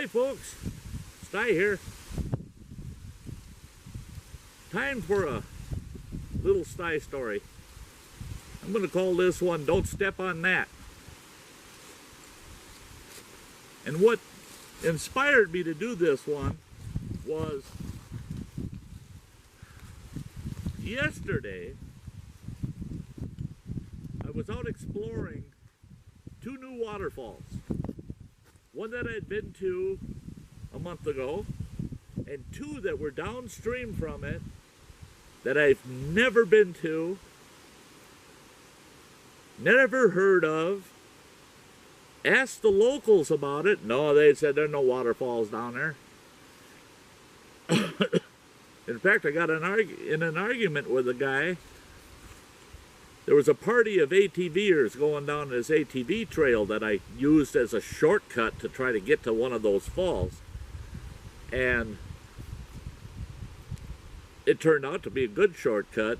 Hi folks, Sty here. Time for a little Sty story. I'm going to call this one, Don't Step on That. And what inspired me to do this one was yesterday I was out exploring two new waterfalls. One that I had been to a month ago, and two that were downstream from it that I've never been to, never heard of. Asked the locals about it. No, they said there are no waterfalls down there. In fact, I got in an argument with a guy. There was a party of ATVers going down this ATV trail that I used as a shortcut to try to get to one of those falls. And it turned out to be a good shortcut.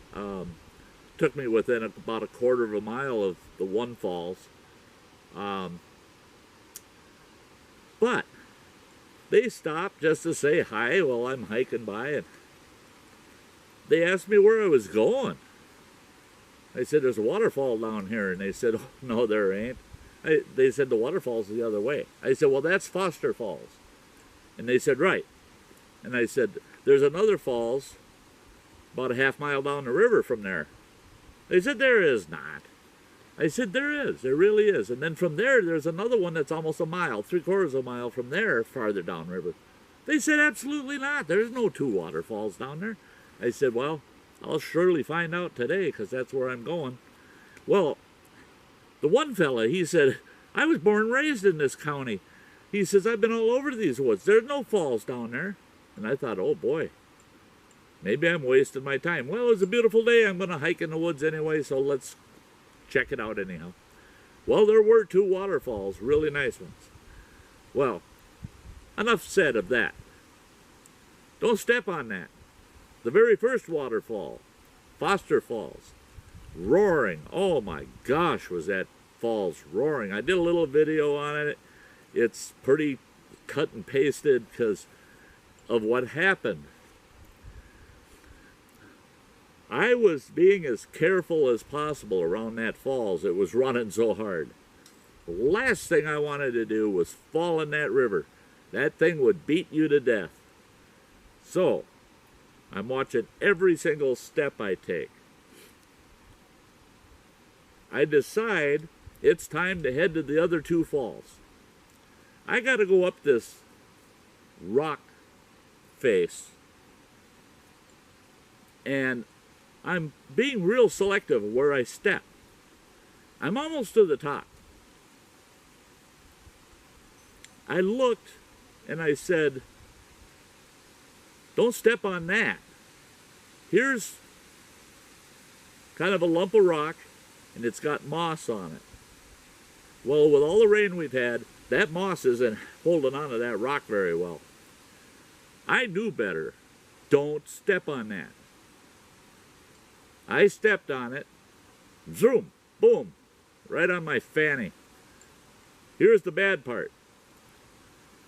Took me within about a quarter of a mile of the one falls. But they stopped just to say hi while I'm hiking by, and they asked me where I was going. I said, there's a waterfall down here. And they said, oh, no, there ain't. They said, the waterfall's the other way. I said, well, that's Foster Falls. And they said, right. And I said, there's another falls about a half mile down the river from there. They said, there is not. I said, there is. There really is. And then from there, there's another one that's almost a mile, 3/4 of a mile from there, farther downriver. They said, absolutely not. There's no two waterfalls down there. I said, well, I'll surely find out today, because that's where I'm going. Well, the one fella, he said, I was born and raised in this county. He says, I've been all over these woods. There's no falls down there. And I thought, oh boy, maybe I'm wasting my time. Well, it was a beautiful day. I'm going to hike in the woods anyway, so let's check it out anyhow. Well, there were two waterfalls, really nice ones. Well, enough said of that. Don't step on that. The very first waterfall, Foster Falls, roaring. Oh my gosh, was that falls roaring. I did a little video on it. It's pretty cut and pasted because of what happened. I was being as careful as possible around that falls. It was running so hard. The last thing I wanted to do was fall in that river. That thing would beat you to death. So, I'm watching every single step I take. I decide it's time to head to the other two falls. I got to go up this rock face, and I'm being real selective where I step. I'm almost to the top. I looked and I said, don't step on that. Here's kind of a lump of rock, and it's got moss on it. Well, with all the rain we've had, that moss isn't holding onto that rock very well. I knew better. Don't step on that. I stepped on it. Zoom, boom, right on my fanny. Here's the bad part.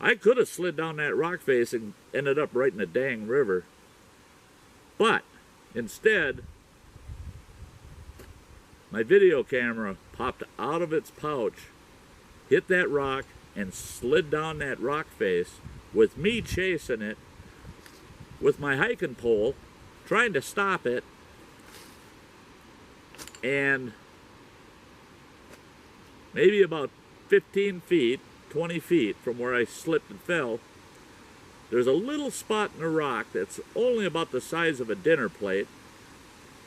I could have slid down that rock face and ended up right in the dang river. But instead, my video camera popped out of its pouch, hit that rock, and slid down that rock face with me chasing it with my hiking pole, trying to stop it. And maybe about 15 feet, 20 feet from where I slipped and fell, there's a little spot in the rock that's only about the size of a dinner plate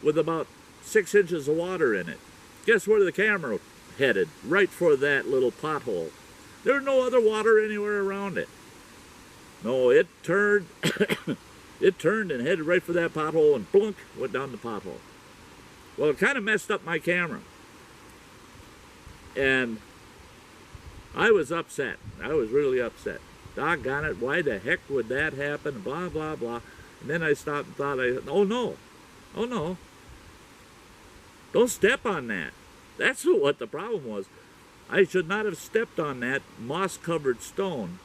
with about 6 inches of water in it. Guess where the camera headed? Right for that little pothole. There was no other water anywhere around it. No, it turned, it turned and headed right for that pothole and blunk, went down the pothole. Well, it kind of messed up my camera. And I was upset. I was really upset. Doggone it, why the heck would that happen? Blah, blah, blah. And then I stopped and thought, oh no, oh no. Don't step on that. That's what the problem was. I should not have stepped on that moss-covered stone.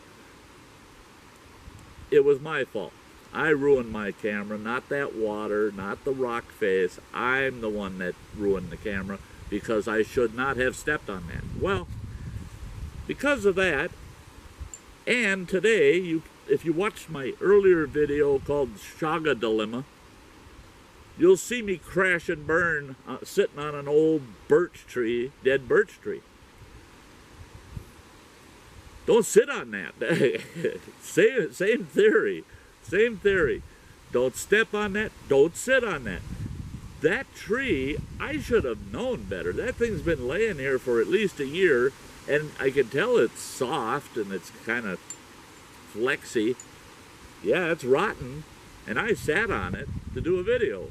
it was my fault. I ruined my camera, not that water, not the rock face. I'm the one that ruined the camera because I should not have stepped on that. Well, because of that, and today, if you watched my earlier video called Shaga Dilemma, you'll see me crash and burn sitting on an old birch tree, dead birch tree. Don't sit on that. Same theory. Same theory. Don't step on that. Don't sit on that. That tree, I should have known better. That thing's been laying here for at least a year, and I can tell it's soft and it's kind of flexy. Yeah, it's rotten, and I sat on it to do a video.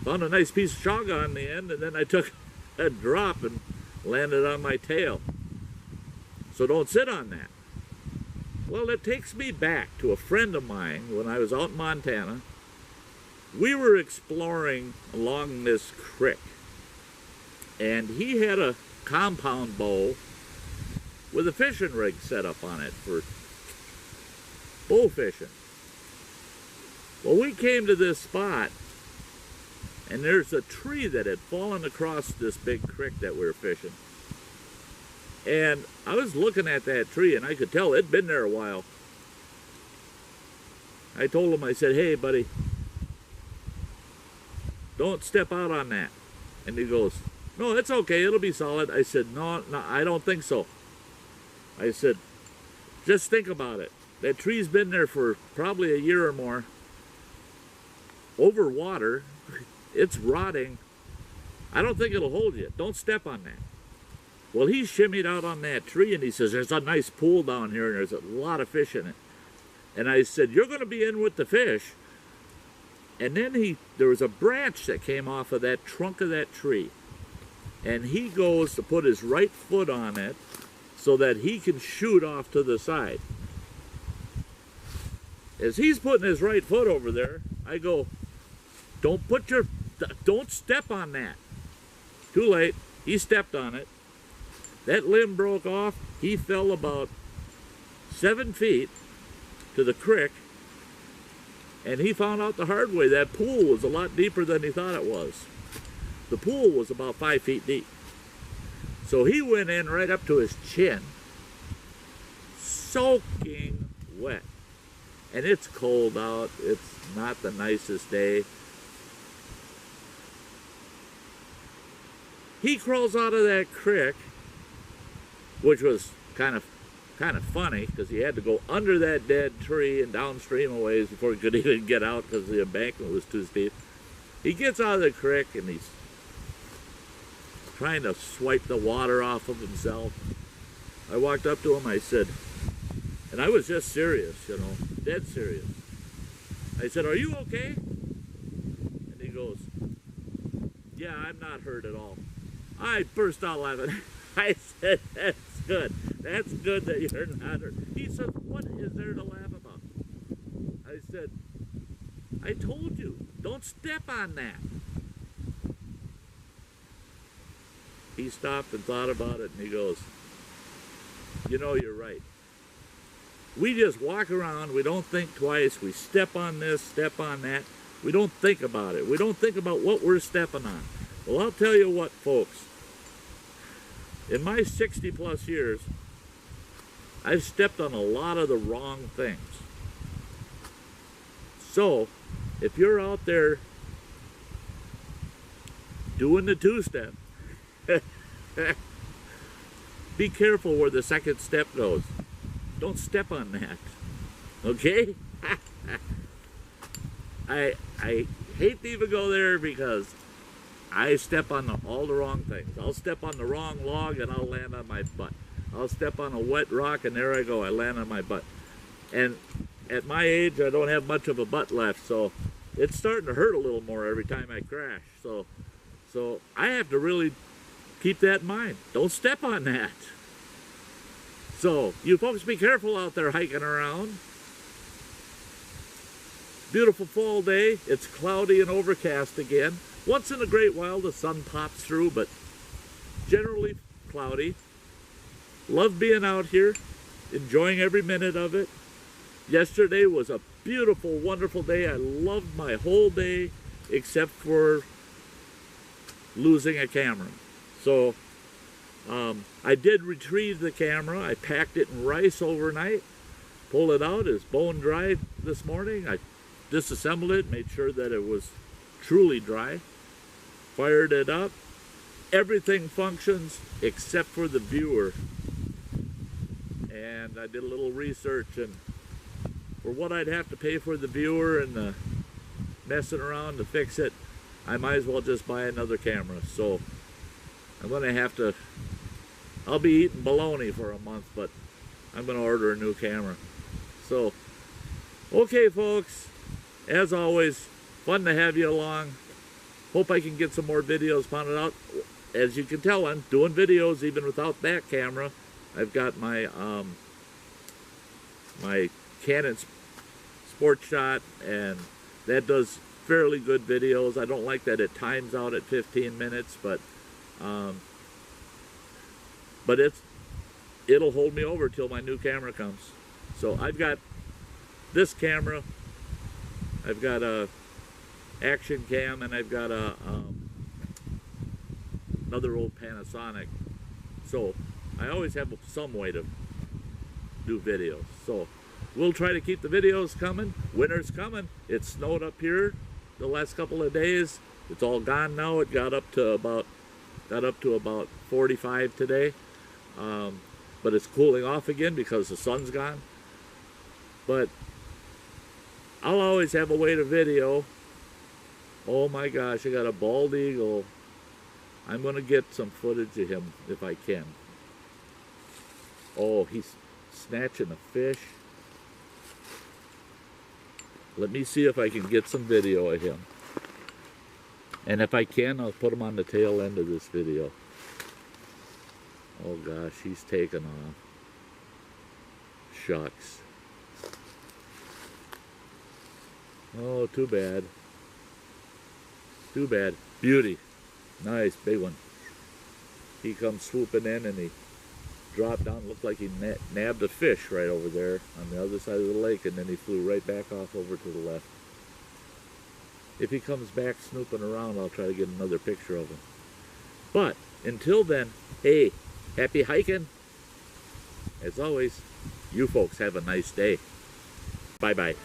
Found a nice piece of chaga on the end, and then I took a drop and landed on my tail. So don't sit on that. Well, it takes me back to a friend of mine when I was out in Montana. We were exploring along this creek, and he had a compound bow with a fishing rig set up on it for bow fishing. Well, we came to this spot, and there's a tree that had fallen across this big creek that we were fishing. And I was looking at that tree, and I could tell it'd been there a while. I told him, I said, hey, buddy, don't step out on that. And he goes, no, it's okay, it'll be solid. I said, no, I don't think so. I said, just think about it. That tree's been there for probably a year or more. Over water. It's rotting. I don't think it'll hold you. Don't step on that. Well, he shimmied out on that tree, and he says, there's a nice pool down here, and there's a lot of fish in it. And I said, you're going to be in with the fish. And then there was a branch that came off of that trunk of that tree. And he goes to put his right foot on it so that he can shoot off to the side. As he's putting his right foot over there, I go, don't step on that. Too late. He stepped on it. That limb broke off. He fell about 7 feet to the creek, and he found out the hard way that pool was a lot deeper than he thought it was. The pool was about 5 feet deep. So he went in right up to his chin, soaking wet. And it's cold out. It's not the nicest day. He crawls out of that creek, which was kind of funny because he had to go under that dead tree and downstream a ways before he could even get out because the embankment was too steep. He gets out of the creek and he's trying to swipe the water off of himself. I walked up to him, I said, and I was just serious, you know, dead serious. I said, are you okay? And he goes, yeah, I'm not hurt at all. I burst out laughing. I said, that's good. That's good that you're not hurt. He said, what is there to laugh about? I said, I told you, don't step on that. He stopped and thought about it, and he goes, you know, you're right. We just walk around, we don't think twice, we step on this, step on that. We don't think about it. We don't think about what we're stepping on. Well, I'll tell you what, folks. In my 60 plus years, I've stepped on a lot of the wrong things. So, if you're out there doing the two-step, be careful where the second step goes. Don't step on that. Okay? I hate to even go there because I step on all the wrong things. I'll step on the wrong log and I'll land on my butt. I'll step on a wet rock and there I go. I land on my butt. And at my age, I don't have much of a butt left, so it's starting to hurt a little more every time I crash. So I have to really keep that in mind. Don't step on that. So, you folks be careful out there hiking around. Beautiful fall day. It's cloudy and overcast again. Once in a great while the sun pops through, but generally cloudy. Love being out here, enjoying every minute of it. Yesterday was a beautiful, wonderful day. I loved my whole day except for losing a camera. So I did retrieve the camera. I packed it in rice overnight, pulled it out. It's bone dry this morning. I disassembled it, made sure that it was truly dry, fired it up. Everything functions except for the viewer. And I did a little research, and for what I'd have to pay for the viewer and the messing around to fix it, I might as well just buy another camera. So I'm going to have to, I'll be eating bologna for a month, but I'm going to order a new camera. So, okay folks, as always, fun to have you along. Hope I can get some more videos pounded out. As you can tell, I'm doing videos even without that camera. I've got my my Canon Sport Shot, and that does fairly good videos. I don't like that it times out at 15 minutes, but it'll hold me over till my new camera comes. So I've got this camera, I've got a action cam, and I've got a another old Panasonic. So I always have some way to do videos. So we'll try to keep the videos coming. Winter's coming. It snowed up here the last couple of days. It's all gone now. It got up to about 45 today. But it's cooling off again because the sun's gone. But I'll always have a way to video. Oh my gosh, I got a bald eagle. I'm going to get some footage of him if I can. Oh, he's snatching a fish. Let me see if I can get some video of him. And if I can, I'll put him on the tail end of this video. Oh gosh, he's taking off. Shucks. Oh, too bad. Too bad. Beauty. Nice, big one. He comes swooping in and he dropped down. Looked like he nabbed a fish right over there on the other side of the lake, and then he flew right back off over to the left. If he comes back snooping around, I'll try to get another picture of him. But until then, hey, happy hiking. As always, you folks have a nice day. Bye-bye.